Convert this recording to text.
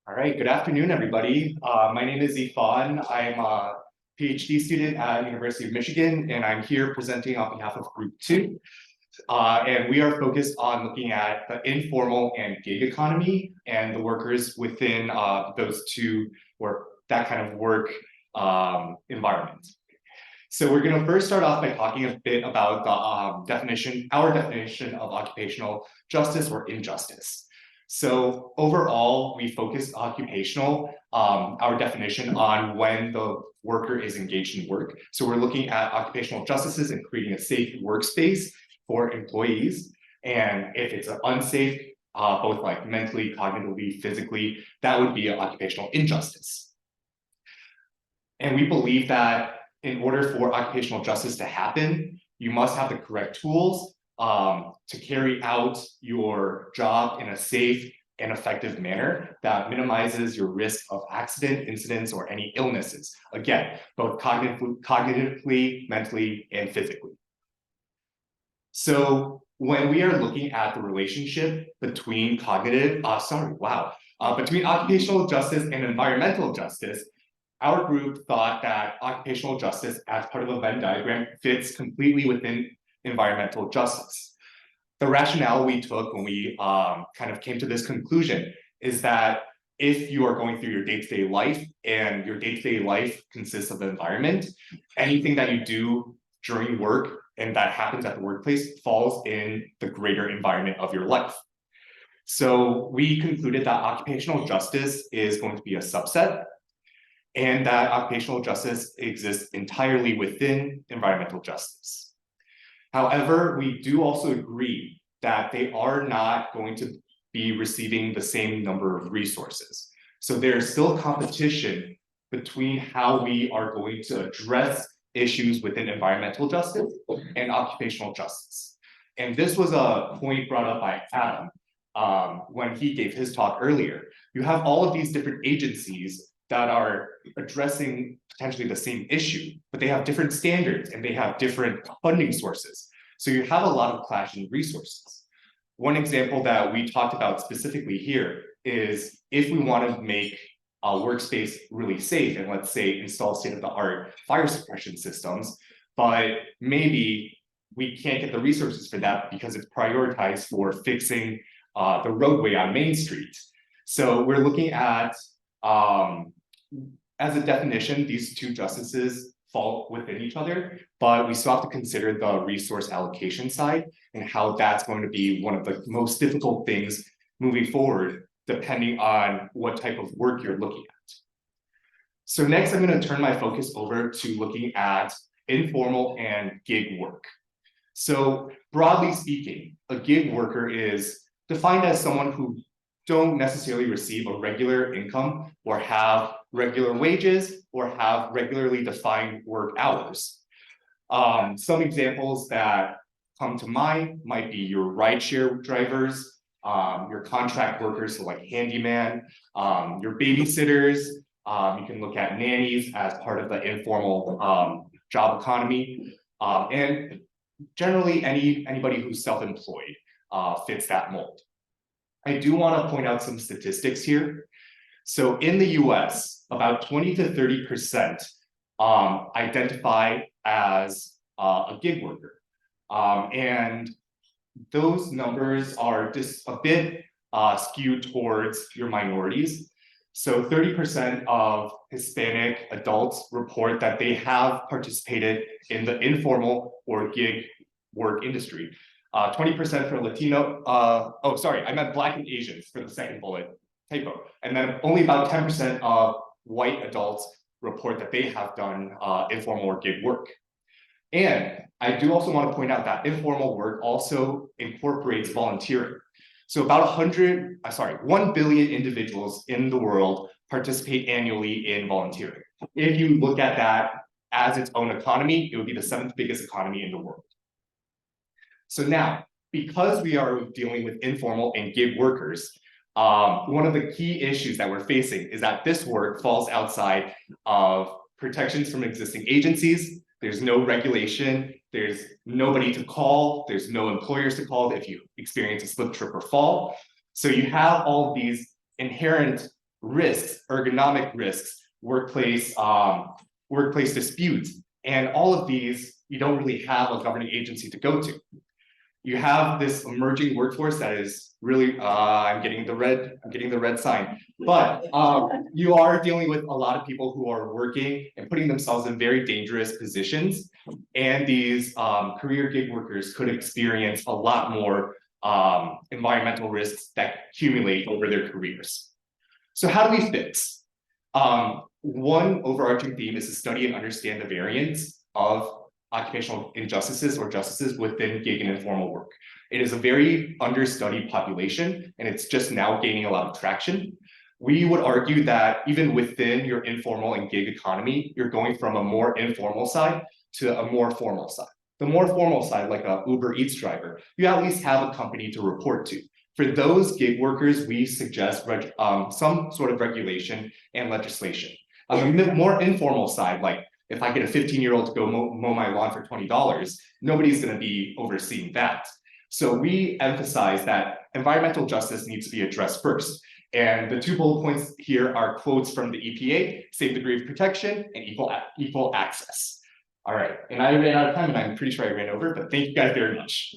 All right, good afternoon, everybody. My name is Ifan. I'm a PhD student at University of Michigan, and I'm here presenting on behalf of Group 2. And we are focused on looking at the informal and gig economy and the workers within those two or that kind of work environment. So we're going to first start off by talking a bit about the our definition of occupational justice or injustice. So overall, we focus occupational, our definition on when the worker is engaged in work. So we're looking at occupational justices and creating a safe workspace for employees. And if it's unsafe, both like mentally, cognitively, physically, that would be an occupational injustice. And we believe that in order for occupational justice to happen, you must have the correct tools to carry out your job in a safe and effective manner that minimizes your risk of accident, incidents, or any illnesses. Again, both cognitively, mentally, and physically. So when we are looking at the relationship between between occupational justice and environmental justice, our group thought that occupational justice as part of a Venn diagram fits completely within environmental justice. The rationale we took when we kind of came to this conclusion is that if you are going through your day-to-day life and your day-to-day life consists of the environment, anything that you do during work and that happens at the workplace falls in the greater environment of your life. So we concluded that occupational justice is going to be a subset and that occupational justice exists entirely within environmental justice. However, we do also agree that they are not going to be receiving the same number of resources. So there's still competition between how we are going to address issues within environmental justice and occupational justice. And this was a point brought up by Adam when he gave his talk earlier. You have all of these different agencies that are addressing potentially the same issue, but they have different standards and they have different funding sources. So you have a lot of clashing resources. One example that we talked about specifically here is if we want to make a workspace really safe and let's say install state-of-the-art fire suppression systems, but maybe we can't get the resources for that because it's prioritized for fixing the roadway on Main Street. So we're looking at as a definition, these two justices fall within each other, but we still have to consider the resource allocation side and how that's going to be one of the most difficult things moving forward, depending on what type of work you're looking at. So next, I'm going to turn my focus over to looking at informal and gig work. So broadly speaking, a gig worker is defined as someone who don't necessarily receive a regular income or have regular wages or have regularly defined work hours. Some examples that come to mind might be your rideshare drivers, your contract workers, so like handyman, your babysitters. You can look at nannies as part of the informal job economy. And generally anybody who's self-employed fits that mold. I do want to point out some statistics here. So in the US, about 20 to 30% identify as a gig worker. And those numbers are just a bit skewed towards your minorities. So 30% of Hispanic adults report that they have participated in the informal or gig work industry. 20% for Latino, I meant Black and Asians for the second bullet, typo. And then only about 10% of white adults report that they have done informal or gig work. And I do also want to point out that informal work also incorporates volunteering. So about 1 billion individuals in the world participate annually in volunteering. If you look at that as its own economy, it would be the 7th biggest economy in the world. So now, because we are dealing with informal and gig workers, one of the key issues that we're facing is that this work falls outside of protections from existing agencies. There's no regulation, there's nobody to call, there's no employers to call if you experience a slip, trip, or fall. So you have all of these inherent risks, ergonomic risks, workplace disputes, and all of these, you don't really have a governing agency to go to. You have this emerging workforce that is really, I'm getting the red sign, but you are dealing with a lot of people who are working and putting themselves in very dangerous positions. And these career gig workers could experience a lot more environmental risks that accumulate over their careers. So how do we fix? One overarching theme is to study and understand the variance of occupational injustices or justices within gig and informal work. It is a very understudied population, and it's just now gaining a lot of traction. We would argue that even within your informal and gig economy, you're going from a more informal side to a more formal side. The more formal side, like a Uber Eats driver, you at least have a company to report to. For those gig workers, we suggest some sort of regulation and legislation. On the more informal side, like if I get a 15-year-old to go mow my lawn for $20, nobody's going to be overseeing that. So we emphasize that environmental justice needs to be addressed first. And the 2 bullet points here are quotes from the EPA: same degree of protection and equal access. All right, and I ran out of time, and I'm pretty sure I ran over, but thank you guys very much.